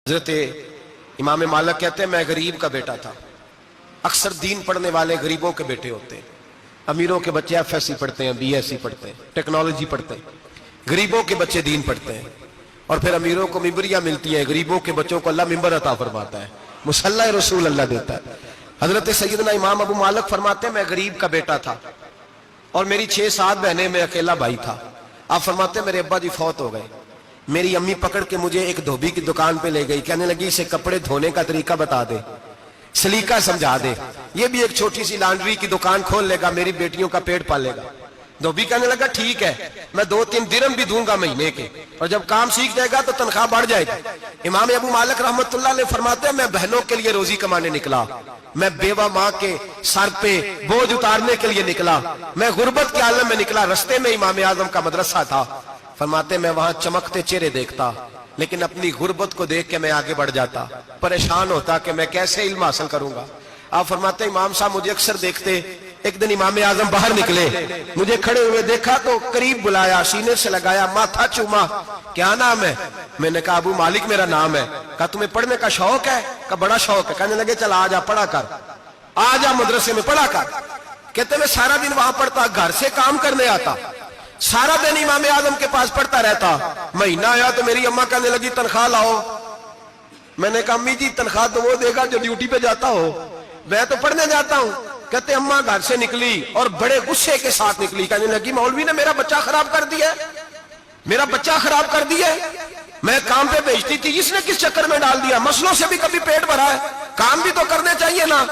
حضرت امام مالک کہتے ہیں میں غریب کا بیٹا تھا۔ اکثر دین پڑھنے والے غریبوں کے بیٹے ہوتے ہیں۔ امیروں کے بچے ایف ایس سی پڑھتے ہیں، بی ایس سی پڑھتے ہیں، ٹیکنالوجی پڑھتے ہیں، غریبوں کے بچے دین پڑھتے ہیں، اور پھر امیروں کو ممبریاں ملتی ہیں، غریبوں کے بچوں کو اللہ ممبر عطا فرماتا ہے، مصلی رسول اللہ دیتا ہے۔ حضرت سیدنا امام ابو مالک فرماتے ہیں میں غریب کا بیٹا تھا اور میری 6-7 بہنیں، میں اکیلا بھائی تھا۔ آپ فرماتے ہیں میرے ابا جی فوت ہو گئے، میری امی پکڑ کے مجھے ایک دھوبی کی دکان پہ لے گئی، کہنے لگی اسے کپڑے دھونے کا طریقہ بتا دے، سلیقہ سمجھا دے، یہ بھی ایک چھوٹی سی لانڈری کی دکان کھول لے گا، میری بیٹیوں کا پیٹ پالے گا۔ دھوبی کہنے لگا ٹھیک ہے، میں 2-3 درہم بھی دوں گا مہینے کے، اور جب کام سیکھ جائے گا تو تنخواہ بڑھ جائے گی۔ امام ابو مالک رحمت اللہ علیہ فرماتے ہیں میں بہنوں کے لیے روزی کمانے نکلا، میں بیوہ ماں کے سر پہ بوجھ اتارنے کے لیے نکلا، میں غربت کے عالم میں نکلا۔ رستے میں امام اعظم کا مدرسہ تھا، فرماتے میں وہاں چمکتے چہرے دیکھتا، لیکن اپنی غربت کو دیکھ کے میں آگے بڑھ جاتا، پریشان ہوتا کہ میں کیسے علم حاصل کروں گا۔ آپ فرماتے ہیں امام صاحب مجھے اکثر دیکھتے، ایک دن امام اعظم باہر نکلے، مجھے کھڑے ہوئے دیکھا تو قریب بلایا، سینے سے لگایا، ماتھا چوما، کیا نام ہے؟ میں نے کہا ابو مالک میرا نام ہے۔ کہا تمہیں پڑھنے کا شوق ہے؟ کہا بڑا شوق ہے۔ کہنے لگے چل آ جا پڑھا کر، آ جا مدرسے میں پڑھا کر۔ کہتے میں سارا دن وہاں پڑھتا، گھر سے کام کرنے آتا، سارا دن امام اعظم کے پاس پڑھتا رہتا۔ مہینہ آیا تو میری اماں کہنے لگی تنخواہ لاؤ۔ میں نے کہا امی جی تنخواہ تو وہ دے گا جو ڈیوٹی پہ جاتا ہو، میں تو پڑھنے جاتا ہوں۔ کہتے اماں گھر سے نکلی اور بڑے غصے کے ساتھ نکلی، کہنے لگی مولوی نے میرا بچہ خراب کر دیا، میرا بچہ خراب کر دیا، میں کام پہ بھیجتی تھی، اس نے کس چکر میں ڈال دیا، مسلوں سے بھی کبھی پیٹ بھرا ہے، کام بھی تو کرنے چاہیے نا۔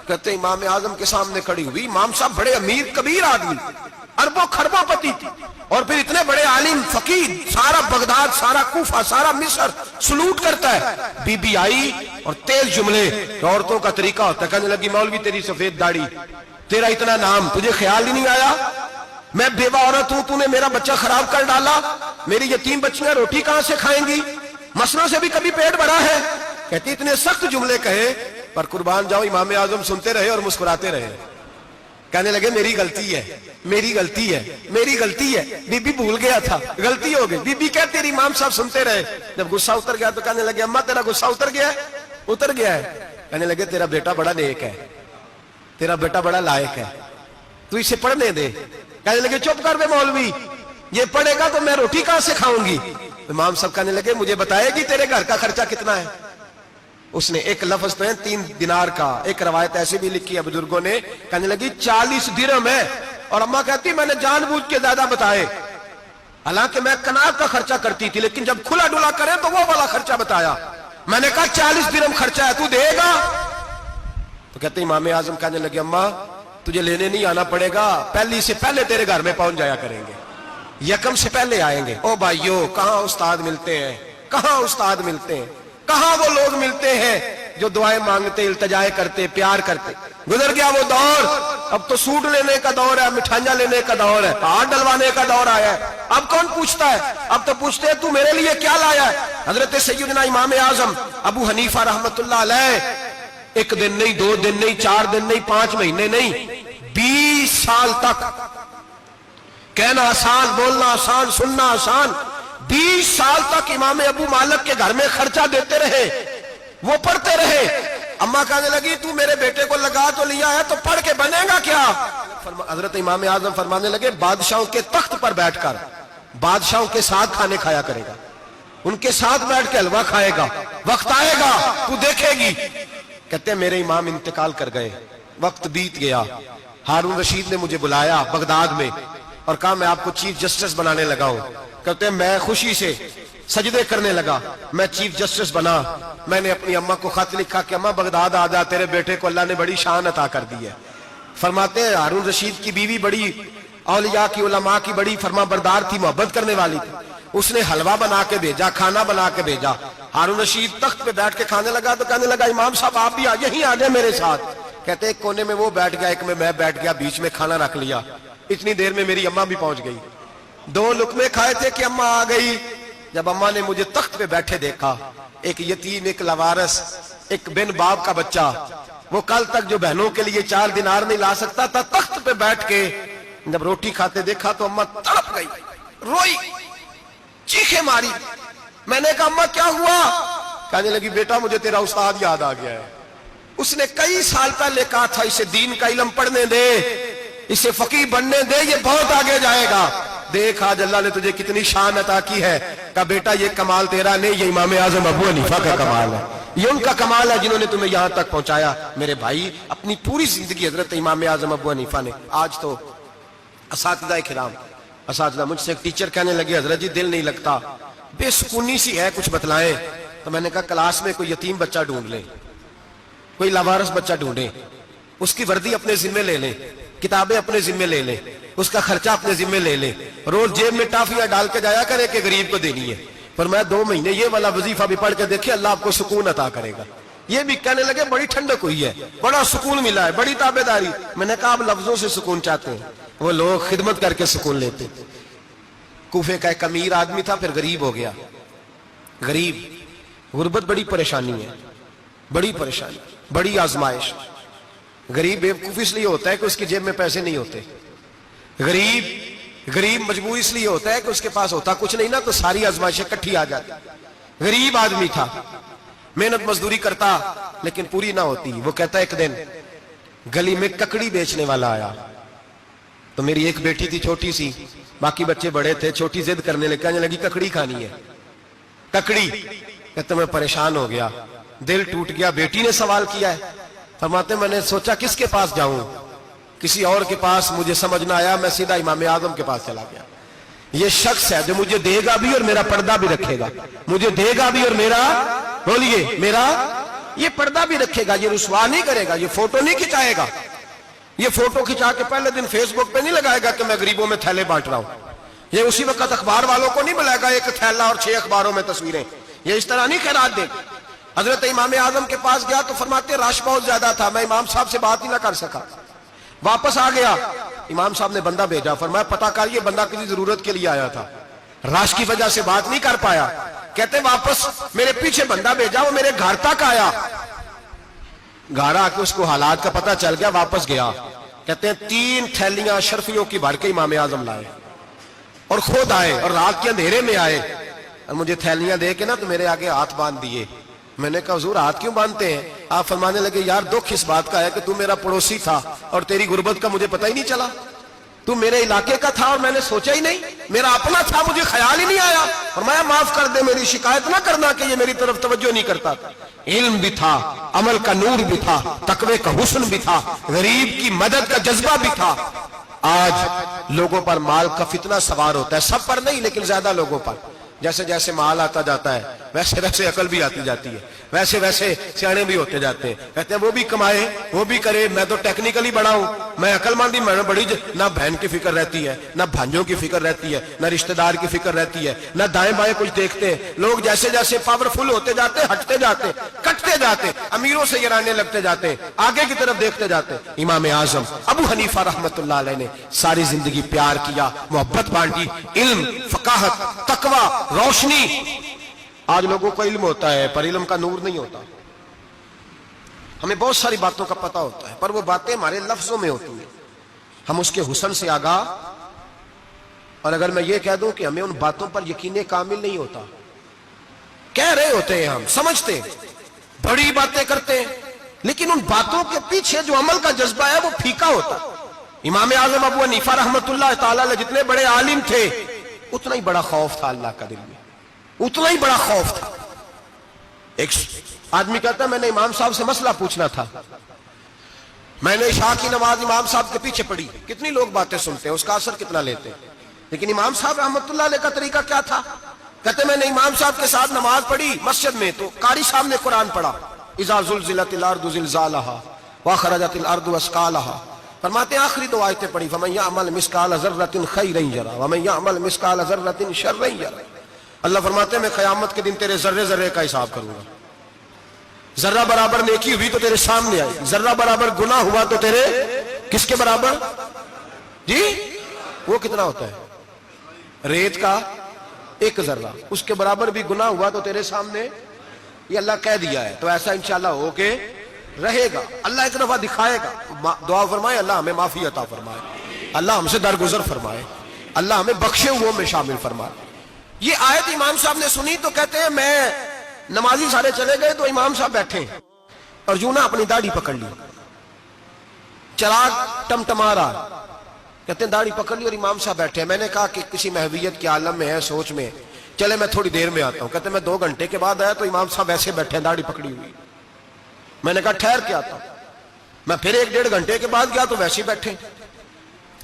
کہتے امام اعظم کے سامنے کھڑی ہوئی، امام صاحب بڑے امیر کبیر آدمی، اربوں خربوں پتی تھی، اور پھر اتنے بڑے عالم فقیر، سارا بغداد، سارا کوفہ، سارا مصر سلوٹ کرتا ہے۔ بی بی آئی اور تیز جملے عورتوں کا طریقہ ہوتا ہے، کہنے لگی مولوی تیری سفید داڑھی، تیرا اتنا نام، تجھے خیال ہی نہیں آیا میں بیوہ عورت ہوں، تو نے میرا بچہ خراب کر ڈالا، میری یتیم بچیاں روٹی کہاں سے کھائیں گی، مسلوں سے بھی کبھی پیٹ بھرا ہے۔ کہتی اتنے سخت جملے کہے، پر قربان جاؤ امام اعظم سنتے رہے اور مسکراتے رہے۔ کہنے لگے میری غلطی ہے، میری غلطی ہے، میری غلطی ہے، بی بی بھول گیا تھا، غلطی ہو گئی۔ بی بی کہتے تیری امام صاحب سنتے رہے، جب غصہ اتر گیا تو کہنے لگے اماں تیرا غصہ اتر گیا ہے؟ اتر گیا ہے۔ کہنے لگے تیرا بیٹا بڑا نیک ہے، تیرا بیٹا بڑا لائق ہے، تو اسے پڑھنے دے۔ کہنے لگے چپ کر بے مولوی، یہ پڑھے گا تو میں روٹی کہاں سے کھاؤں گی۔ امام صاحب کہنے لگے مجھے بتائے گی تیرے گھر کا خرچہ کتنا ہے؟ اس نے ایک لفظ تو ہے 3 دینار کا، ایک روایت ایسی بھی لکھی ہے بزرگوں نے، کہنے لگی 40 درہم ہے، اور اماں کہتی میں نے جان بوجھ کے زیادہ بتائے، حالانکہ میں کنات کا خرچہ کرتی تھی، لیکن جب کھلا ڈلا کرے تو وہ والا خرچہ بتایا۔ میں نے کہا 40 درہم خرچہ ہے، تو دے گا؟ تو کہتے امام اعظم کہنے لگے اماں تجھے لینے نہیں آنا پڑے گا، پہلی سے پہلے تیرے گھر میں پہنچ جایا کریں گے، یکم سے پہلے آئیں گے۔ او بھائیو کہاں استاد ملتے ہیں، کہاں استاد ملتے ہیں، کہاں وہ لوگ ملتے ہیں جو دعائیں مانگتے، التجائے کرتے، پیار کرتے۔ گزر گیا وہ دور، اب تو سوٹ لینے کا دور ہے، مٹھائیاں لینے کا دور ہے، ہاتھ ڈلوانے کا دور آیا ہے۔ اب کون پوچھتا ہے؟ اب تو پوچھتے ہیں تو میرے لیے کیا لایا ہے۔ حضرت سیدنا امام اعظم ابو حنیفہ رحمت اللہ علیہ 1 دن نہیں، 2 دن نہیں، 4 دن نہیں، 5 مہینے نہیں، 20 سال تک، کہنا آسان، بولنا آسان، سننا آسان، 20 سال تک امام ابو مالک کے گھر میں خرچہ دیتے رہے، وہ پڑھتے رہے۔ اماں کہنے لگی تو میرے بیٹے کو لگا تو لیا ہے تو پڑھ کے بنے گا کیا؟ حضرت امام اعظم فرمانے لگے بادشاہوں کے تخت پر بیٹھ کر بادشاہوں کے ساتھ کھانے کھایا کرے گا، ان کے ساتھ بیٹھ کے حلوہ کھائے گا، وقت آئے گا تو دیکھے گی۔ کہتے ہیں میرے امام انتقال کر گئے، وقت بیت گیا، ہارون رشید نے مجھے بلایا بغداد میں اور کہا میں آپ کو چیف جسٹس بنانے لگا ہوں۔ کہتے ہیں میں خوشی سے سجدے کرنے لگا، میں چیف جسٹس بنا۔ میں نے اپنی اماں کو خط لکھا کہ اماں بغداد آ جا، تیرے بیٹے کو اللہ نے بڑی شان عطا کر دی ہے۔ فرماتے ہیں ہارون رشید کی بیوی بڑی اولیاء کی، علماء کی بڑی فرما بردار تھی، محبت کرنے والی تھی، اس نے حلوہ بنا کے بھیجا، کھانا بنا کے بھیجا۔ ہارون رشید تخت پہ بیٹھ کے کھانے لگا تو کہنے لگا امام صاحب آپ بھی یہیں آ جائیں میرے ساتھ۔ کہتے ایک کونے میں وہ بیٹھ گیا، ایک میں بیٹھ گیا، بیچ میں کھانا رکھ لیا۔ اتنی دیر میں میری اماں بھی پہنچ گئی، 2 لقمے کھائے تھے کہ اماں آ گئی۔ جب اماں نے مجھے تخت پہ بیٹھے دیکھا، ایک یتیم، ایک لوارث، ایک بن باپ کا بچہ، وہ کل تک جو بہنوں کے لیے 4 دینار نہیں لا سکتا تھا، تخت پہ بیٹھ کے جب روٹی کھاتے دیکھا تو اماں تڑپ گئی، روئی، چیخیں ماری۔ میں نے کہا اماں کیا ہوا؟ کہنے لگی بیٹا مجھے تیرا استاد یاد آ گیا ہے، اس نے کئی سال پہلے کہا تھا اسے دین کا علم پڑھنے دے، اسے فقیہ بننے دے، یہ بہت آگے جائے گا۔ دیکھ آج اللہ نے تجھے کتنی شان عطا کی ہے۔ کہا بیٹا یہ کمال تیرا نہیں، یہ امام اعظم ابو حنیفہ کا کمال ہے، یہ ان کا کمال ہے جنہوں نے تمہیں یہاں تک پہنچایا۔ میرے بھائی اپنی پوری زندگی حضرت امام اعظم ابو حنیفہ نے، آج تو اساتذہ کرام، اساتذہ مجھ سے ایک ٹیچر کہنے لگے حضرت جی دل نہیں لگتا، بے سکونی سی ہے، کچھ بتلائیں۔ تو میں نے کہا کلاس میں کوئی یتیم بچہ ڈھونڈ لیں، کوئی لاوارث بچہ ڈھونڈیں، اس کی وردی اپنے ذمہ لے لیں، کتابیں اپنے ذمہ لے لیں، اس کا خرچہ اپنے ذمہ لے لیں، روز جیب میں ٹافیاں ڈال کے جایا کرے کہ غریب کو دینی ہے، پر میں 2 مہینے یہ والا وظیفہ بھی پڑھ کے دیکھے، اللہ آپ کو سکون عطا کرے گا۔ یہ بھی کہنے لگے بڑی ٹھنڈک ہوئی ہے، بڑا سکون ملا ہے، بڑی تابعداری۔ میں نے کہا آپ لفظوں سے سکون چاہتے ہیں، وہ لوگ خدمت کر کے سکون لیتے۔ کوفے کا ایک امیر آدمی تھا، پھر غریب ہو گیا۔ غریب، غربت بڑی پریشانی ہے، بڑی پریشانی، بڑی آزمائش۔ غریب بیوقوف اس لیے ہوتا ہے کہ اس کی جیب میں پیسے نہیں ہوتے، غریب مجبور اس لیے ہوتا ہے کہ اس کے پاس ہوتا کچھ نہیں نا، تو ساری آزمائشیں کٹھی آ جاتی۔ غریب آدمی تھا، محنت مزدوری کرتا لیکن پوری نہ ہوتی۔ وہ کہتا ایک دن گلی میں ککڑی بیچنے والا آیا، تو میری ایک بیٹی تھی چھوٹی سی، باقی بچے بڑے تھے، چھوٹی ضد کرنے لگی، کہنے لگی ککڑی کھانی ہے، ککڑی۔ کہتے میں پریشان ہو گیا، دل ٹوٹ گیا، بیٹی نے سوال کیا ہے۔ فرماتے میں نے سوچا کس کے پاس جاؤں، کسی اور کے پاس مجھے سمجھ نہ آیا، میں سیدھا امام اعظم کے پاس چلا گیا۔ یہ شخص ہے جو مجھے دے گا بھی اور میرا پردہ بھی رکھے گا، مجھے دے گا بھی اور میرا، بولیے، میرا یہ پردہ بھی رکھے گا، یہ رسوا نہیں کرے گا، یہ فوٹو نہیں کھچائے گا، یہ فوٹو کھچا کے پہلے دن فیس بک پہ نہیں لگائے گا کہ میں غریبوں میں تھیلے بانٹ رہا ہوں، یہ اسی وقت اخبار والوں کو نہیں ملائے گا ایک تھیلا اور 6 اخباروں میں تصویریں، یہ اس طرح نہیں خیرات دے۔ حضرت امام اعظم کے پاس گیا تو فرماتے رش بہت زیادہ تھا، میں امام صاحب سے بات ہی نہ کر سکا، واپس آ گیا۔ امام صاحب نے بندہ بھیجا، فرمایا پتہ کر یہ بندہ کسی ضرورت کے لیے آیا تھا، رش کی وجہ سے بات نہیں کر پایا۔ کہتے واپس میرے پیچھے بندہ بھیجا، وہ میرے گھر تک آیا، گھر آ کے اس کو حالات کا پتہ چل گیا، واپس گیا۔ کہتے ہیں 3 تھیلیاں اشرفیوں کی بھر کے امام اعظم لائے اور خود آئے اور رات کے اندھیرے میں آئے اور مجھے تھیلیاں دے کے نا تو میرے آگے ہاتھ باندھ دیے۔ میں نے کہا حضور ہاتھ کیوں باندھتے ہیں؟ آپ فرمانے لگے یار دکھ اس بات کا ہے کہ تو میرا پڑوسی تھا اور تیری غربت کا مجھے پتہ ہی نہیں چلا، تو میرے علاقے کا تھا اور میں نے سوچا ہی نہیں، میرا اپنا تھا مجھے خیال ہی نہیں آیا۔ فرمایا معاف کر دے، میری شکایت نہ کرنا کہ یہ میری طرف توجہ نہیں کرتا تھا۔ علم بھی تھا، عمل کا نور بھی تھا، تقوی کا حسن بھی تھا، غریب کی مدد کا جذبہ بھی تھا۔ آج لوگوں پر مال کا فتنہ سوار ہوتا ہے، سب پر نہیں لیکن زیادہ لوگوں پر۔ جیسے جیسے مال آتا جاتا ہے ویسے ویسے عقل بھی آتی جاتی ہے، ویسے ویسے سیانے بھی ہوتے جاتے ہیں۔ کہتے ہیں وہ بھی کمائے وہ بھی کرے، میں تو ٹیکنیکلی بڑا ہوں، میں عقل مند ہی، میں بڑی نہ بہن کی فکر رہتی ہے، نہ بھانجوں کی فکر رہتی ہے، نہ رشتہ دار کی فکر رہتی ہے، نہ دائیں بائیں کچھ دیکھتے ہیں۔ لوگ جیسے جیسے پاورفل ہوتے جاتے ہیں، ہٹتے جاتے، کٹتے جاتے، امیروں سے گرانے لگتے جاتے ہیں، آگے کی طرف دیکھتے جاتے۔ امام اعظم ابو حنیفہ رحمۃ اللہ علیہ نے ساری زندگی پیار کیا، محبت بانٹی، علم، فقاہت، تقوی، روشنی۔ آج لوگوں کو علم ہوتا ہے پر علم کا نور نہیں ہوتا، ہمیں بہت ساری باتوں کا پتہ ہوتا ہے پر وہ باتیں ہمارے لفظوں میں ہوتی ہیں، ہم اس کے حسن سے آگاہ۔ اور اگر میں یہ کہہ دوں کہ ہمیں ان باتوں پر یقین کامل نہیں ہوتا، کہہ رہے ہوتے ہیں، ہم سمجھتے ہیں، بڑی باتیں کرتے ہیں، لیکن ان باتوں کے پیچھے جو عمل کا جذبہ ہے وہ پھیکا ہوتا۔ امام اعظم ابو حنیفہ رحمۃ اللہ تعالی علیہ جتنے بڑے عالم تھے اتنا ہی بڑا خوف تھا اللہ کا دل میں، اتنا ہی بڑا خوف تھا۔ ایک آدمی کہتا ہے میں نے امام صاحب سے مسئلہ پوچھنا تھا، میں نے عشاء کی نماز امام صاحب کے پیچھے پڑھی، کتنی لوگ باتیں سنتے ہیں، اس کا اثر کتنا لیتے ہیں، لیکن امام صاحب رحمۃ اللہ علیہ کا طریقہ کیا تھا؟ کہتے میں نے امام صاحب کے ساتھ نماز پڑھی مسجد میں، تو قاری صاحب نے قرآن پڑھا، اذا زلزلت الارض زلزالہا واخرجت الارض اثقالہا، فرماتے ہیں آخری 2 آیتیں پڑھی، فمن یعمل مثقال ذرۃ خیرا یرہ ومن یعمل مثقال ذرۃ شرا یرہ۔ اللہ فرماتے ہیں میں قیامت کے دن تیرے ذرے ذرے کا حساب کروں گا، ذرہ برابر نیکی ہوئی تو تیرے سامنے آئے گی، ذرہ برابر گناہ ہوا تو تیرے کس کے برابر؟ جی وہ کتنا ہوتا ہے؟ ریت کا 1 ذرہ، اس کے برابر بھی گناہ ہوا تو تیرے سامنے، یہ اللہ کہہ دیا ہے، تو ایسا انشاءاللہ ہو کے رہے گا۔ اللہ ایک دفعہ دکھائے گا، دعا فرمائے اللہ ہمیں معافی عطا فرمائے، اللہ ہم سے درگزر فرمائے، اللہ ہمیں بخشے ہوئوں میں شامل فرمائے۔ یہ آیت امام صاحب نے سنی تو کہتے ہیں میں نمازی سارے چلے گئے تو امام صاحب بیٹھے اور یوں نہ اپنی داڑھی پکڑ لی, چراغ ٹمٹما رہا, کہتے ہیں داڑھی پکڑ لی اور امام صاحب بیٹھے. میں نے کہا کہ کسی محویت کے عالم میں ہے, سوچ میں, چلے میں تھوڑی دیر میں آتا ہوں. کہتے ہیں میں 2 گھنٹے کے بعد آیا تو امام صاحب ایسے بیٹھے ہیں داڑھی پکڑی ہوئی. میں نے کہا ٹھہر کے آتا ہوں. میں پھر 1-1.5 گھنٹے کے بعد گیا تو ویسے ہی بیٹھے.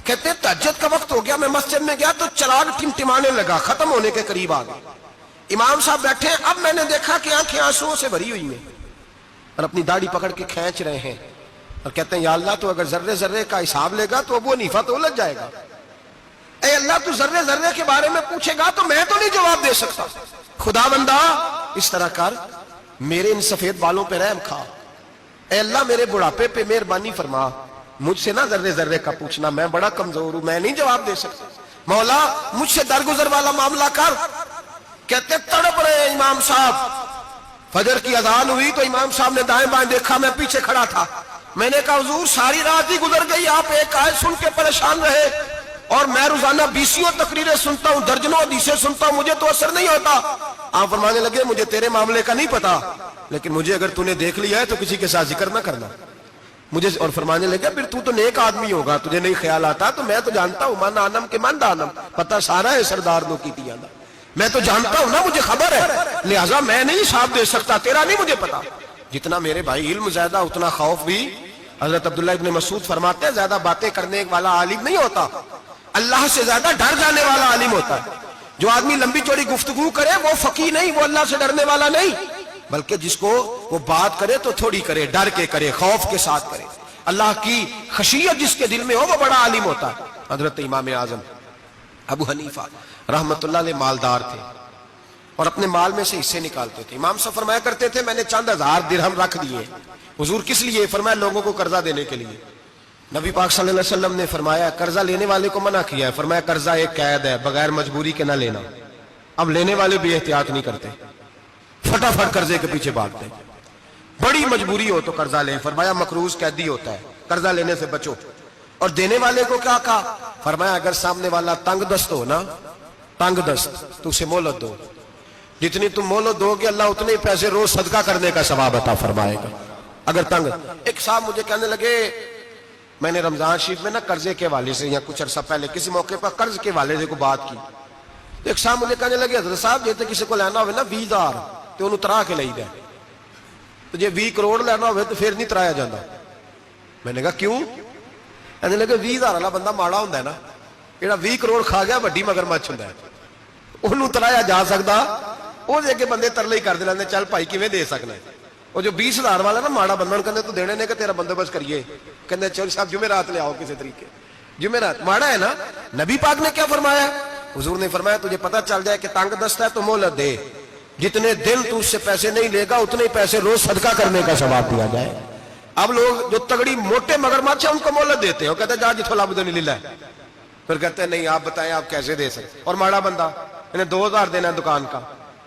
کہتے ہیں تہجد کا وقت ہو گیا, میں مسجد میں گیا تو چراغ ٹمٹمانے لگا, ختم ہونے کے قریب آ گئے. امام صاحب بیٹھے, اب میں نے دیکھا کہ آنکھیں آنسوؤں سے بھری ہوئی ہیں اور اپنی داڑھی پکڑ کے کھینچ رہے ہیں اور کہتے ہیں یا اللہ تو اگر ذرے ذرے کا حساب لے گا تو ابو حنیفہ تو الجھ جائے گا. اے اللہ تو ذرے ذرے کے بارے میں پوچھے گا تو میں تو نہیں جواب دے سکتا. خدا بندہ اس طرح کر, میرے ان سفید بالوں پہ رحم کھا. اے اللہ میرے بڑھاپے پہ مہربانی فرما, مجھ سے نہ ذرے ذرے کا پوچھنا, میں بڑا کمزور ہوں, میں نہیں جواب دے سکتا. مولا مجھ سے درگزر والا معاملہ کر. کہتے تڑپ رہے ہیں امام صاحب. فجر کی اذان ہوئی تو امام صاحب نے دائیں بائیں دیکھا, میں پیچھے کھڑا تھا. میں نے کہا حضور ساری رات ہی گزر گئی, آپ ایک آیت سن کے پریشان رہے اور میں روزانہ 20 تقریریں سنتا ہوں, درجنوں حدیثیں سنتا ہوں, مجھے تو اثر نہیں ہوتا. آپ فرمانے لگے مجھے تیرے معاملے کا نہیں پتا, لیکن مجھے اگر تو نے دیکھ لیا ہے تو کسی کے ساتھ ذکر نہ کرنا مجھے. اور فرمانے لگے پھر تو نیک آدمی ہوگا, تجھے نہیں خیال آتا, تو میں تو جانتا ہوں من آنم کے من دانم, پتہ سارا ہے سردار نو کی تیانا, میں تو جانتا ہوں نا, مجھے خبر ہے, لہٰذا میں نہیں حساب دے سکتا, تیرا نہیں مجھے پتا. جتنا میرے بھائی علم زیادہ اتنا خوف بھی. حضرت عبداللہ ابن مسعود فرماتے ہیں زیادہ باتیں کرنے والا عالم نہیں ہوتا, اللہ سے زیادہ ڈر جانے والا عالم ہوتا ہے. جو آدمی لمبی چوڑی گفتگو کرے وہ فقیہ نہیں, وہ اللہ سے ڈرنے والا نہیں, بلکہ جس کو وہ بات کرے تو تھوڑی کرے, ڈر کے کرے, خوف کے ساتھ کرے. اللہ کی خشیت جس کے دل میں ہو وہ بڑا عالم ہوتا ہے. حضرت امام اعظم ابو حنیفہ رحمت اللہ علیہ مالدار تھے اور اپنے مال میں سے حصے نکالتے تھے. امام صاحب فرمایا کرتے تھے میں نے چند 1000 درہم رکھ دیے. حضور کس لیے؟ فرمایا لوگوں کو قرضہ دینے کے لیے. نبی پاک صلی اللہ علیہ وسلم نے فرمایا قرضہ لینے والے کو منع کیا ہے, فرمایا قرضہ ایک قید ہے, بغیر مجبوری کے نہ لینا. اب لینے والے بھی احتیاط نہیں کرتے, فٹافٹ قرضے کے پیچھے بھاگتے. بڑی مجبوری ہو تو قرضہ لیں, فرمایا مقروض قیدی ہوتا ہے, قرضہ لینے سے بچو. اور دینے والے کو کیا کہا؟ فرمایا اگر سامنے والا تنگ دست ہو نا, تنگ دست, تو اسے مہلت دو. جتنی تم مہلت دو گے اللہ اتنے پیسے روز صدقہ کرنے کا ثواب عطا فرمائے گا. اگر تنگ. ایک صاحب مجھے کہنے لگے, میں نے رمضان شریف میں نا قرضے کے حوالے سے یا کچھ عرصہ پہلے کسی موقع پر قرض کے حوالے سے کو بات کی, تو ایک صاحب مجھے کہنے لگے حضرت صاحب جیسے کسی کو لینا ہوئے نا 20,000 تو انہوں ترا کے لئی دے, تو جی 20 کروڑ لینا ہوئے تو پھر نہیں ترایا جاتا. میں نے کہا کیوں؟ کہنے لگے 20,000 والا بندہ ماڑا ہوتا ہے نا, جہاں 20 کروڑ کھا گیا وڈی مگرمچھ ہوتا ہے, انہوں ترایا جا سکتا, وہ دے کے بندے ترلے ہی کر دے, چل بھائی کیویں دے سکنا ہے. وہ جو 20,000 والا نا ماڑا بندہ کہتے تو دینے نے کہ تیرا بندوبست کریے, کہتے چل صاحب جمعرات لے آؤ کسی طریقے, جمعرات ماڑا ہے نا. نبی پاک نے کیا فرمایا؟ حضور نے فرمایا تجھے پتہ چل جائے کہ تنگ دست ہے تو مہلت دے, جتنے دن تو اس سے پیسے نہیں لے گا اتنے پیسے روز صدقہ کرنے کا ثواب دیا جائے. اب لوگ جو تگڑی موٹے مگرمچھ ہیں ان کو مہلت دیتے ہیں, وہ کہتے ہیں جا جتوں لب نہیں لے, پھر کہتے ہیں نہیں آپ بتائیں آپ کیسے دے سکتے. اور ماڑا بندہ انہیں 2,000 دینا ہے دکان کا,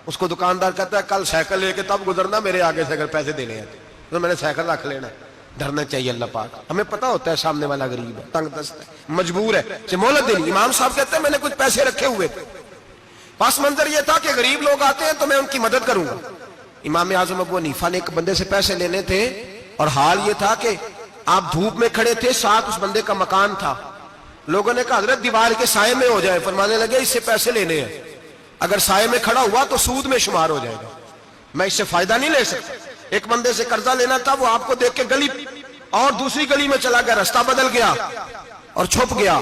اس کو دکاندار کہتا ہے کل سائیکل لے کے تب گزرنا میرے آگے سے اگر پیسے دینے ہیں تو میں نے سائیکل رکھ لینا. ڈرنا چاہیے اللہ پاک, ہمیں پتا ہوتا ہے سامنے والا غریب ہے, تنگ دست ہے, مجبور ہے, اسے مہلت دینی. امام صاحب کہتے ہیں میں نے کچھ پیسے رکھے ہوئے تھے, پس منظر یہ تھا کہ غریب لوگ آتے ہیں تو میں ان کی مدد کروں گا. امام اعظم ابو حنیفہ نے ایک بندے سے پیسے لینے تھے اور حال یہ تھا کہ آپ دھوپ میں کھڑے تھے, ساتھ اس بندے کا مکان تھا. لوگوں نے کہا حضرت دیوار کے سائے میں ہو جائے. فرمانے لگے اس سے پیسے لینے ہیں, اگر سائے میں کھڑا ہوا تو سود میں شمار ہو جائے گا, میں اس سے فائدہ نہیں لے سکتا. ایک بندے سے قرضہ لینا تھا, وہ آپ کو دیکھ کے گلی اور دوسری گلی میں چلا گیا, رستہ بدل گیا اور چھپ گیا.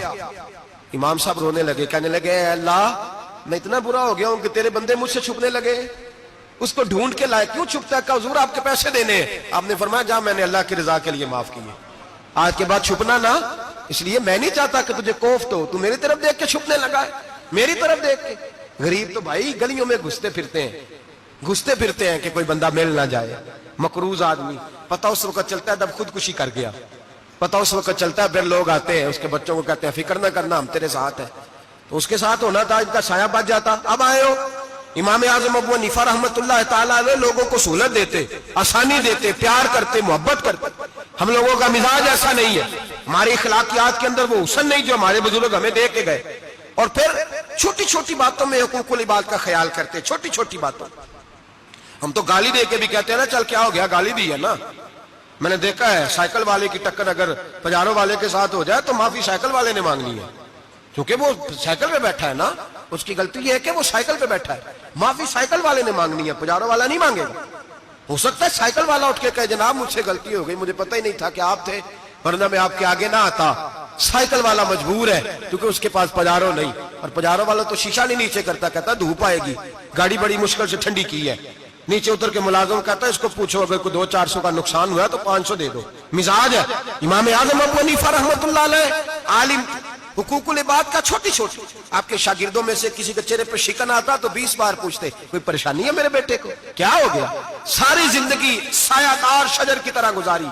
امام صاحب رونے لگے, کہنے لگے اے اللہ میں اتنا برا ہو گیا ہوں کہ تیرے بندے مجھ سے چھپنے لگے. اس کو ڈھونڈ کے لائے, کیوں چھپتا ہے؟ کہ حضور آپ کے پیسے دینے ہیں. آپ نے فرمایا جا میں نے اللہ کی رضا کے لیے معاف کیے, آج کے بعد چھپنا نہ, اس لیے میں نہیں چاہتا کہ تجھے کوفت ہو, تو میری طرف دیکھ کے چھپنے لگا ہے, میری طرف دیکھ کے. غریب تو بھائی گلیوں میں گھستے پھرتے ہیں کہ کوئی بندہ مل نہ جائے. مقروض آدمی پتہ اس وقت چلتا ہے جب خودکشی کر گیا, پتہ اس وقت چلتا ہے پھر لوگ آتے ہیں اس کے بچوں کو کہتے ہیں فکر نہ کرنا ہم تیرے ساتھ ہیں, تو اس کے ساتھ ہونا تھا, ان کا سایہ بچ جاتا. اب آئے ہو امام اعظم ابو حنیفہ رحمت اللہ تعالیٰ علیہ لوگوں کو سہولت دیتے, آسانی دیتے, پیار کرتے, محبت کرتے. ہم لوگوں کا مزاج ایسا نہیں ہے, ہماری اخلاقیات کے اندر وہ حسن نہیں جو ہمارے بزرگ ہمیں دے کے گئے. اور پھر چھوٹی چھوٹی باتوں میں حقوق العباد کا خیال کرتے, چھوٹی چھوٹی باتوں. ہم تو گالی دے کے بھی کہتے ہیں نا چل کیا ہو گیا, گالی دی ہے نا. میں نے دیکھا ہے سائیکل والے کی ٹکر اگر پجارو والے کے ساتھ ہو جائے تو معافی سائیکل والے نے مانگنی ہے, کیونکہ وہ سائیکل پہ بیٹھا ہے نا, اس کی غلطی یہ ہے کہ وہ سائیکل پہ بیٹھا ہے. معافی سائیکل والے نے مانگنی ہے, پجارو والا نہیں مانگے گا. ہو سکتا ہے سائیکل والا اٹھ کے کہے جناب مجھ سے غلطی ہو گئی, مجھے پتہ ہی نہیں تھا کہ آپ تھے, ورنہ میں آپ کے آگے نہ آتا. سائیکل والا مجبور ہے کیونکہ اس کے پاس پجارو نہیں, اور پجارو والا تو شیشہ نہیں نیچے کرتا, کہتا دھوپ آئے گی, گاڑی بڑی مشکل سے ٹھنڈی کی ہے. نیچے اتر کے ملازم کہتا ہے اس کو پوچھو اگر کوئی 200-400 کا نقصان ہوا تو 500 دے دو. مزاج ہے. امام اعظم ابو حنیفہ رحمۃ اللہ علیہ عالم, حقوق العباد کا چھوٹی چھوٹی, آپ کے شاگردوں میں سے کسی کے چہرے پر شکن آتا تو 20 بار پوچھتے کوئی پریشانی ہے میرے بیٹے کو, کیا ہو گیا. ساری زندگی سایہ دار شجر کی طرح گزاری,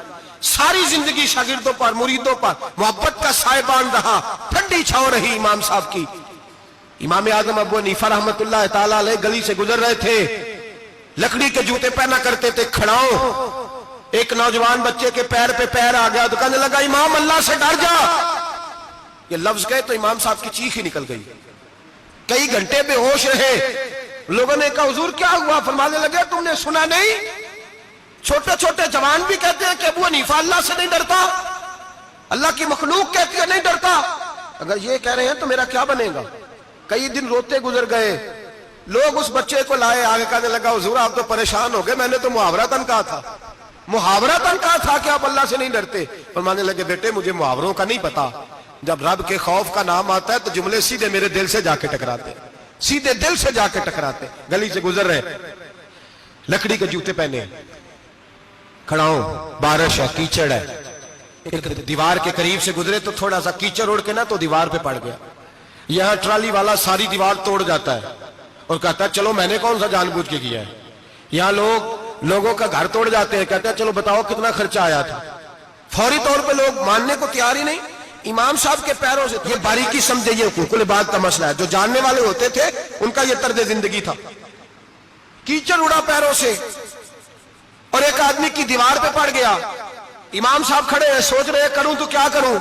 ساری زندگی شاگردوں پر مریدوں پر محبت کا سائبان رہا, ٹھنڈی چھاؤں رہی امام صاحب کی. امام اعظم ابو حنیفہ رحمۃ اللہ تعالی علیہ گلی سے گزر رہے تھے, لکڑی کے جوتے پہنا کرتے تھے, کھڑاؤں. ایک نوجوان بچے کے پیر پہ پیر آ گیا تو کہنے لگا امام اللہ سے ڈر جا. یہ لفظ کہے تو امام صاحب کی چیخ ہی نکل گئی. کئی گھنٹے بے ہوش رہے. لوگوں نے کہا حضور کیا ہوا؟ فرمانے لگے تم نے سنا نہیں, چھوٹے چھوٹے جوان بھی کہتے ہیں کہ ابو حنیفہ اللہ سے نہیں ڈرتا, اللہ کی مخلوق کہتی ہے نہیں ڈرتا. اگر یہ کہہ رہے ہیں تو میرا کیا بنے گا. کئی دن روتے گزر گئے. لوگ اس بچے کو لائے, آگے کہنے لگا حضور آپ تو پریشان ہو گئے, میں نے تو محاورتاً کہا تھا, محاورتاً کہا تھا کہ آپ اللہ سے نہیں ڈرتے. فرمانے لگے بیٹے مجھے محاوروں کا نہیں پتا, جب رب کے خوف کا نام آتا ہے تو جملے سیدھے میرے دل سے جا کے ٹکراتے, سیدھے دل سے جا کے ٹکراتے. گلی سے گزر رہے, لکڑی کے جوتے پہنے, کھڑا ہوں, بارش ہے, کیچڑ ہے. ایک دیوار کے قریب سے گزرے تو تھوڑا سا کیچڑ اڑ کے نا تو دیوار پہ پڑ گیا. یہاں ٹرالی والا ساری دیوار توڑ جاتا ہے اور کہتا ہے چلو میں نے کون سا جان بوجھ کے کیا ہے. یہاں لوگوں کا گھر توڑ جاتے ہیں, کہتے ہیں چلو بتاؤ کتنا خرچہ آیا تھا. فوری طور پہ لوگ ماننے کو تیار ہی نہیں. امام صاحب کے پیروں سے, یہ باریکی سمجھے, یہ حقوق العباد کا مسئلہ ہے. جو جاننے والے ہوتے تھے ان کا یہ طرز زندگی تھا. کیچڑ اڑا پیروں سے اور ایک آدمی کی دیوار پہ پڑ گیا. امام صاحب کھڑے ہیں, سوچ رہے کروں تو کیا کروں.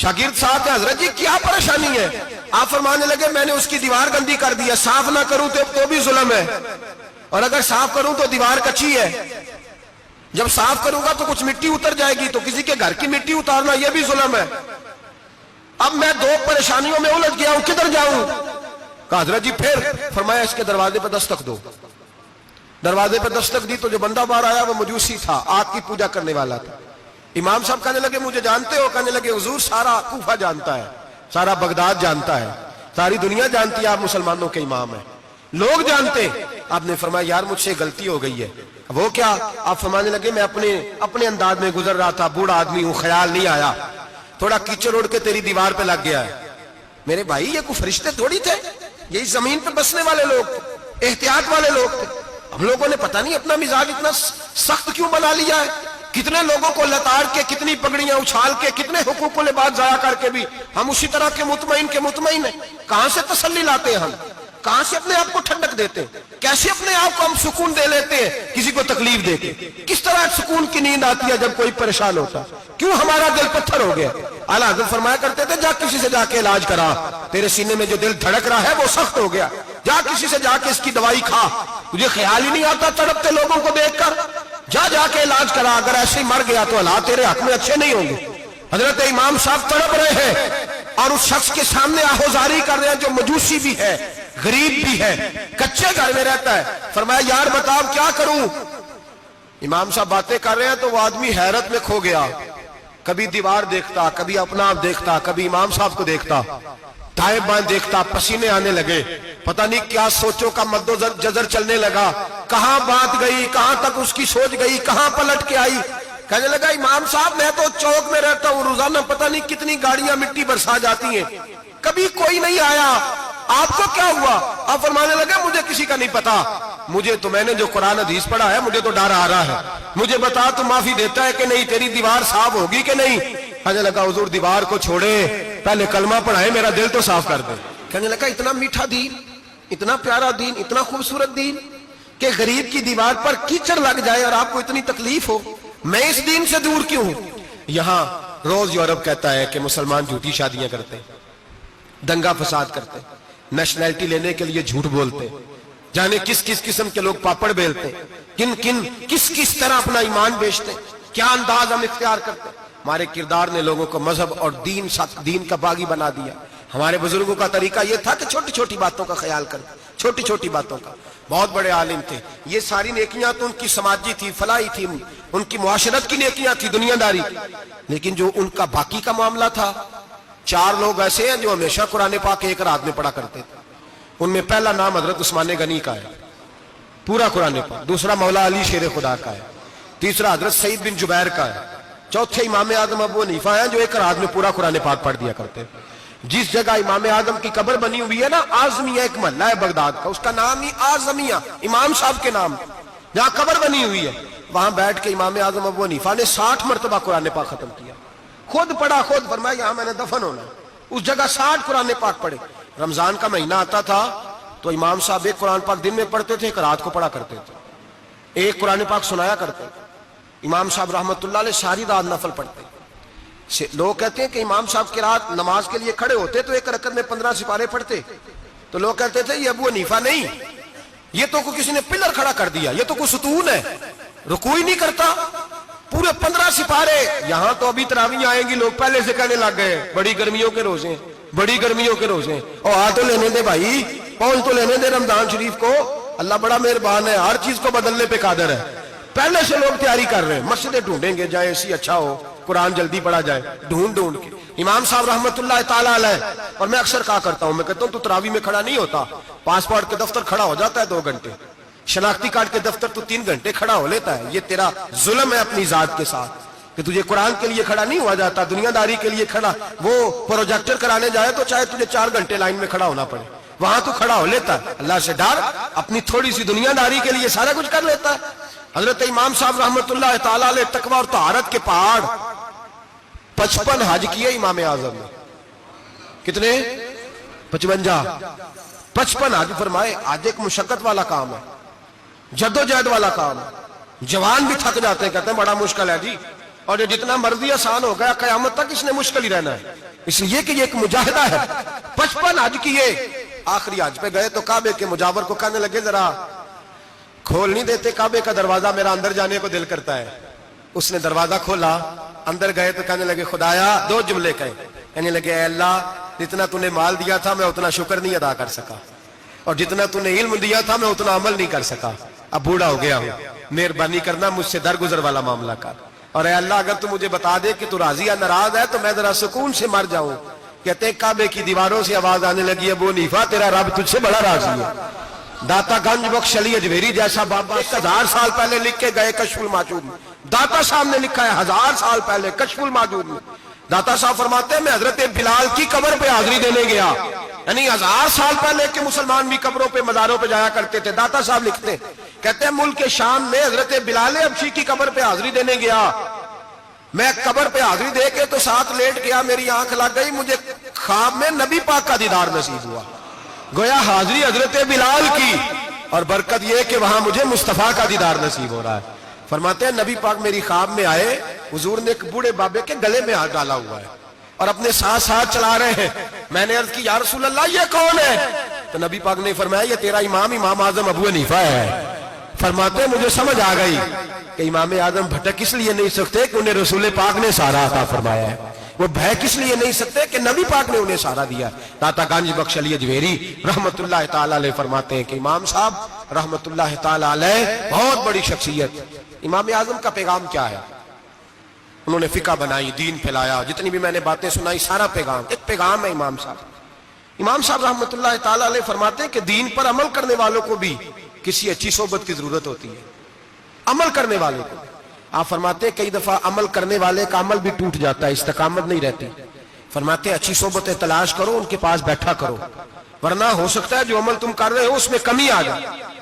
شاگرد صاحب ہیں حضرت جی کیا پریشانی ہے. آپ فرمانے لگے میں نے اس کی دیوار گندی کر دی ہے, صاف نہ کروں تو بھی ظلم ہے, اور اگر صاف کروں تو دیوار کچی ہے. جب صاف کروں گا تو کچھ مٹی اتر جائے گی, تو کسی کے گھر کی مٹی اتارنا یہ بھی ظلم ہے. اب میں دو پریشانیوں میں الجھ گیا ہوں, کدھر جاؤں. کہا حضرت جی پھر. فرمایا اس کے دروازے پہ دستک دو. دروازے پہ دستک دی تو جو بندہ باہر آیا وہ مجوسی تھا, آگ کی پوجا کرنے والا تھا. امام صاحب کہنے لگے مجھے جانتے ہو؟ کہنے لگے حضور سارا کوفہ جانتا ہے, سارا بغداد جانتا ہے, ساری دنیا جانتی ہے آپ مسلمانوں کے امام ہیں, لوگ جانتے. آپ نے فرمایا یار مجھ سے غلطی ہو گئی ہے. وہ کیا؟ آپ فرمانے لگے میں اپنے انداز میں گزر رہا تھا, بوڑھا آدمی ہوں, خیال نہیں آیا, تھوڑا کیچڑ اڑ کے تیری دیوار پہ لگ گیا ہے. میرے بھائی یہ کوئی فرشتے تھوڑی تھے, یہی زمین پہ بسنے والے لوگ تھے, احتیاط والے لوگ تھے. ہم لوگوں نے پتہ نہیں اپنا مزاج اتنا سخت کیوں بنا لیا ہے. کتنے لوگوں کو لتاڑ کے, کتنی پگڑیاں اچھال کے, کتنے حقوق العباد ضائع کر کے بھی ہم اسی طرح کے مطمئن ہیں. کہاں سے تسلی لاتے ہیں ہم, کہاں سے اپنے آپ کو ٹھنڈک دیتے ہیں, کیسے اپنے آپ کو ہم سکون دے لیتے ہیں کسی کو تکلیف دے کے. کس طرح سکون کی نیند آتی ہے جب کوئی پریشان ہوتا, کیوں ہمارا دل پتھر ہو گیا. اعلیٰ حضرت فرمایا کرتے تھے جا کسی سے جا کے علاج کرا, تیرے سینے میں جو دل دھڑک رہا ہے وہ سخت ہو گیا, جا کسی سے جا کے اس کی دوائی کھا, تجھے خیال ہی نہیں آتا تڑپتے لوگوں کو دیکھ کر, جا کے علاج کرا, اگر ایسے ہی مر گیا تو حالات تیرے حق میں اچھے نہیں ہوں گے. حضرت امام صاحب تڑپ رہے ہیں اور اس شخص کے سامنے آہوزاری کر رہے ہیں جو مجوسی بھی ہے, غریب بھی ہے, کچے گھر میں رہتا ہے. فرمایا یار بتاؤ کیا کروں. امام صاحب باتیں کر رہے ہیں تو وہ آدمی حیرت میں کھو گیا, کبھی دیوار دیکھتا, کبھی اپنا آپ دیکھتا, کبھی امام صاحب کو دیکھتا, دائیں بائیں دیکھتا, پسینے آنے لگے, پتہ نہیں کیا سوچوں کا مد و جزر چلنے لگا, کہاں بات گئی, کہاں تک اس کی سوچ گئی, کہاں پلٹ کے آئی. کہنے لگا امام صاحب میں تو چوک میں رہتا ہوں, روزانہ پتہ نہیں کتنی گاڑیاں مٹی برسا جاتی ہیں, کبھی کوئی نہیں آیا, آپ کو کیا ہوا؟ آپ فرمانے لگے مجھے کسی کا نہیں پتا, مجھے تو میں نے جو قرآن حدیث پڑھا ہے مجھے تو ڈر آ رہا ہے, مجھے بتا تو معافی دیتا ہے کہ نہیں, تیری دیوار صاف ہوگی کہ نہیں. کہنے لگا حضور دیوار کو چھوڑے, پہلے کلمہ پڑھائے, میرا دل تو صاف کر دے. کہنے لگا اتنا میٹھا دین, اتنا پیارا دین, اتنا خوبصورت دین کہ غریب کی دیوار پر کیچڑ لگ جائے اور آپ کو اتنی تکلیف ہو, میں اس دین سے دور کیوں ہوں. یہاں روز یورپ کہتا ہے کہ مسلمان جھوٹی شادیاں کرتے, دنگا فساد کرتے, نیشنلٹی لینے کے لیے جھوٹ بولتے, جانے کس کس قسم کے لوگ پاپڑ بیلتے ہیں، کن کن کس کس طرح اپنا ایمان بیچتے ہیں، کیا انداز ہم اختیار کرتے ہیں۔ ہمارے کردار نے لوگوں کو مذہب اور دین کا باغی بنا دیا۔ ہمارے بزرگوں کا طریقہ یہ تھا کہ چھوٹی چھوٹی باتوں کا خیال کرتے، چھوٹی چھوٹی باتوں کا۔ بہت بڑے عالم تھے، یہ ساری نیکیاں تو ان کی سماجی تھی، فلاحی تھی، ان کی معاشرت کی نیکیاں تھی، دنیا داری، لیکن جو ان کا باقی کا معاملہ تھا، 4 لوگ ایسے ہیں جو ہمیشہ قرآن پاک ایک رات میں پڑھا کرتے تھے۔ ان میں پہلا نام حضرت عثمان غنی کا ہے، پورا قرآن پاک، دوسرا مولا علی شیر خدا کا ہے، تیسرا حضرت سعید بن جبیر کا ہے، چوتھے امام اعظم ابو حنیفہ ہیں جو ایک رات میں پورا قرآن پاک پڑھ دیا کرتے ہیں۔ جس جگہ امام اعظم کی قبر بنی ہوئی ہے نا، اعظمیہ ایک محلہ ہے بغداد کا، اس کا نام ہی اعظمیہ، امام صاحب کے نام، جہاں قبر بنی ہوئی ہے، وہاں بیٹھ کے امام اعظم ابو حنیفہ نے 60 مرتبہ قرآن پاک ختم کیا، خود پڑھا، خود فرمایا یہاں میں نے دفن ہونا ہے۔ اس جگہ 60 قرآن پاک پڑھے۔ رمضان کا مہینہ آتا تھا تو امام صاحب ایک قرآن پاک دن میں پڑھتے تھے، ایک رات کو پڑھا کرتے تھے، ایک قرآن پاک سنایا کرتے تھے۔ امام صاحب رحمت اللہ علیہ ساری رات نفل پڑھتے۔ لوگ کہتے ہیں کہ امام صاحب کی رات نماز کے لیے کھڑے ہوتے تو ایک رکعت میں 15 سپارے پڑھتے، تو لوگ کہتے تھے یہ ابو حنیفہ نہیں، یہ تو کوئی کسی نے پلر کھڑا کر دیا، یہ تو کوئی ستون ہے، رکوع ہی نہیں کرتا، پورے 15 سپارے۔ یہاں تو ابھی تراویح آئیں گی، لوگ پہلے سے کہنے لگ گئے بڑی گرمیوں کے روزے، بڑی گرمیوں کے روزے، اور آ تو لینے دے بھائی، پہنچ تو لینے دے رمضان شریف کو، اللہ بڑا مہربان ہے، ہر چیز کو بدلنے پہ قادر ہے۔ پہلے سے لوگ تیاری کر رہے ہیں، مسجدیں ڈھونڈیں گے جائے اسی اچھا ہو، قرآن جلدی پڑھا جائے، ڈھونڈ کے۔ امام صاحب رحمت اللہ تعالیٰ علیہ، اور میں اکثر کہا کرتا ہوں، میں کہتا ہوں تو تراویح میں کھڑا نہیں ہوتا، پاسپورٹ کے دفتر کھڑا ہو جاتا ہے 2 گھنٹے، شناختی کارڈ کے دفتر تو 3 گھنٹے کھڑا ہو لیتا ہے۔ یہ تیرا ظلم ہے اپنی ذات کے ساتھ کہ تجھے قرآن کے لیے کھڑا نہیں ہوا جاتا، دنیا داری کے لیے کھڑا، وہ پروجیکٹر کرانے جائے تو چاہے تجھے 4 گھنٹے لائن میں کھڑا ہونا پڑے، وہاں تو کھڑا ہو لیتا ہے۔ اللہ سے ڈر، اپنی تھوڑی سی دنیا داری کے لیے سارا کچھ کر لیتا ہے۔ حضرت امام صاحب رحمت اللہ تعالیٰ علیہ تقویٰ اور طہارت کے پہاڑ 55 حج کیے امام اعظم نے، کتنے؟ 55 حج فرمائے۔ آج ایک مشقت والا کام ہے، جدوجہد والا کام ہے، جوان بھی تھک جاتے ہیں، کہتے ہیں بڑا مشکل ہے جی، اور یہ جتنا مرضی آسان ہو گیا قیامت تک اس نے مشکل ہی رہنا ہے، اس لیے کہ یہ ایک مجاہدہ ہے۔ 55 حج کیے، آخری حج پہ گئے تو کعبے کے مجاور کو کہنے لگے ذرا کھول نہیں دیتے کعبے کا دروازہ، میرا اندر جانے کو دل کرتا ہے۔ اس نے دروازہ کھولا، اندر گئے تو کہنے لگے خدایا، 2 جملے کہے، کہنے لگے اے اللہ، جتنا تو نے مال دیا تھا میں اتنا شکر نہیں ادا کر سکا، اور جتنا تو نے علم دیا تھا میں اتنا عمل نہیں کر سکا، اب بوڑھا ہو گیا ہوں، مہربانی کرنا مجھ سے درگزر والا معاملہ کر، اور اے اللہ اگر تو مجھے بتا دے کہ تو راضی یا ناراض ہے تو میں ذرا سکون سے مر جاؤں۔ کہتے ہیں کعبے کی دیواروں سے آواز آنے لگی، ابو حنیفہ تیرا رب تجھ سے بڑا راضی ہے۔ داتا گنج بخش علی اجمیری جیسا بابا 1000 سال پہلے لکھ کے گئے کشف الماجود میں، داتا صاحب نے لکھا ہے 1000 سال پہلے کشف الماجود میں۔ داتا صاحب فرماتے ہیں میں حضرت بلال کی قبر پہ حاضری دینے گیا، یعنی 1000 سال پہلے کے مسلمان بھی قبروں پہ مزاروں پہ جایا کرتے تھے۔ داتا صاحب لکھتے کہتے ہیں ملک شام میں حضرت بلال حبشی کی قبر پہ حاضری دینے گیا، میں قبر پہ حاضری دے کے تو ساتھ لیٹ گیا، میری آنکھ لگ گئی، مجھے خواب میں نبی پاک کا دیدار نصیب ہوا، گویا حاضری حضرت بلال کی، اور برکت یہ کہ وہاں مجھے مصطفیٰ کا دیدار نصیب ہو رہا ہے۔ فرماتے ہیں نبی پاک میری خواب میں آئے، حضور نے ایک بوڑھے بابے کے گلے میں ہاتھ ڈالا ہوا ہے اور اپنے ساتھ ساتھ چلا رہے ہیں۔ میں نے عرض کی یا رسول اللہ یہ کون ہے؟ تو نبی پاک نے فرمایا یہ تیرا امام اعظم ابو حنیفہ ہے۔ فرماتے ہیں مجھے سمجھ آ گئی کہ امام اعظم بھٹک اس لیے نہیں سکتے کہ انہیں رسول پاک نے سارا عطا فرمایا ہے، وہ بھے کس لیے نہیں سکتے کہ نبی پاک نے انہیں سارا دیا۔ داتا گنج بخش علی اجمیری رحمت اللہ تعالیٰ علیہ فرماتے ہیں کہ امام صاحب رحمت اللہ تعالیٰ علیہ بہت بڑی شخصیت۔ امام اعظم کا پیغام کیا ہے؟ انہوں نے فقہ بنائی، دین پھیلایا، جتنی بھی میں نے باتیں سنائی سارا پیغام، ایک پیغام ہے امام صاحب۔ امام صاحب رحمت اللہ تعالیٰ علیہ فرماتے ہیں کہ دین پر عمل کرنے والوں کو بھی کسی اچھی صحبت کی ضرورت ہوتی ہے، عمل کرنے والے کو۔ آپ فرماتے ہیں کئی دفعہ عمل کرنے والے کا عمل بھی ٹوٹ جاتا ہے، استقامت نہیں رہتی۔ فرماتے ہیں اچھی صحبتیں تلاش کرو، ان کے پاس بیٹھا کرو، ورنہ ہو سکتا ہے جو عمل تم کر رہے ہو اس میں کمی آ جائے۔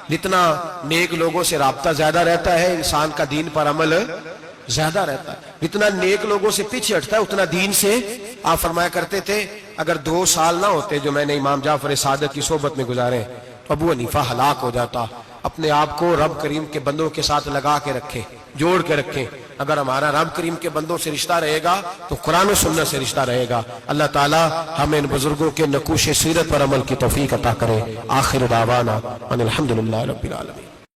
جتنا نیک لوگوں سے رابطہ زیادہ رہتا ہے انسان کا دین پر عمل زیادہ رہتا ہے، جتنا نیک لوگوں سے پیچھے ہٹتا ہے اتنا دین سے۔ آپ فرمایا کرتے تھے اگر 2 سال نہ ہوتے جو میں نے امام جعفر صادق کی صحبت میں گزارے تو ابو حنیفہ ہلاک ہو جاتا۔ اپنے آپ کو رب کریم کے بندوں کے ساتھ لگا کے رکھے، جوڑ کے رکھیں، اگر ہمارا رب کریم کے بندوں سے رشتہ رہے گا تو قرآن و سنت سے رشتہ رہے گا. اللہ تعالی ہمیں ان بزرگوں کے نقوش سیرت پر عمل کی توفیق عطا کرے. آخر دعوانا ان الحمدللہ رب العالمین.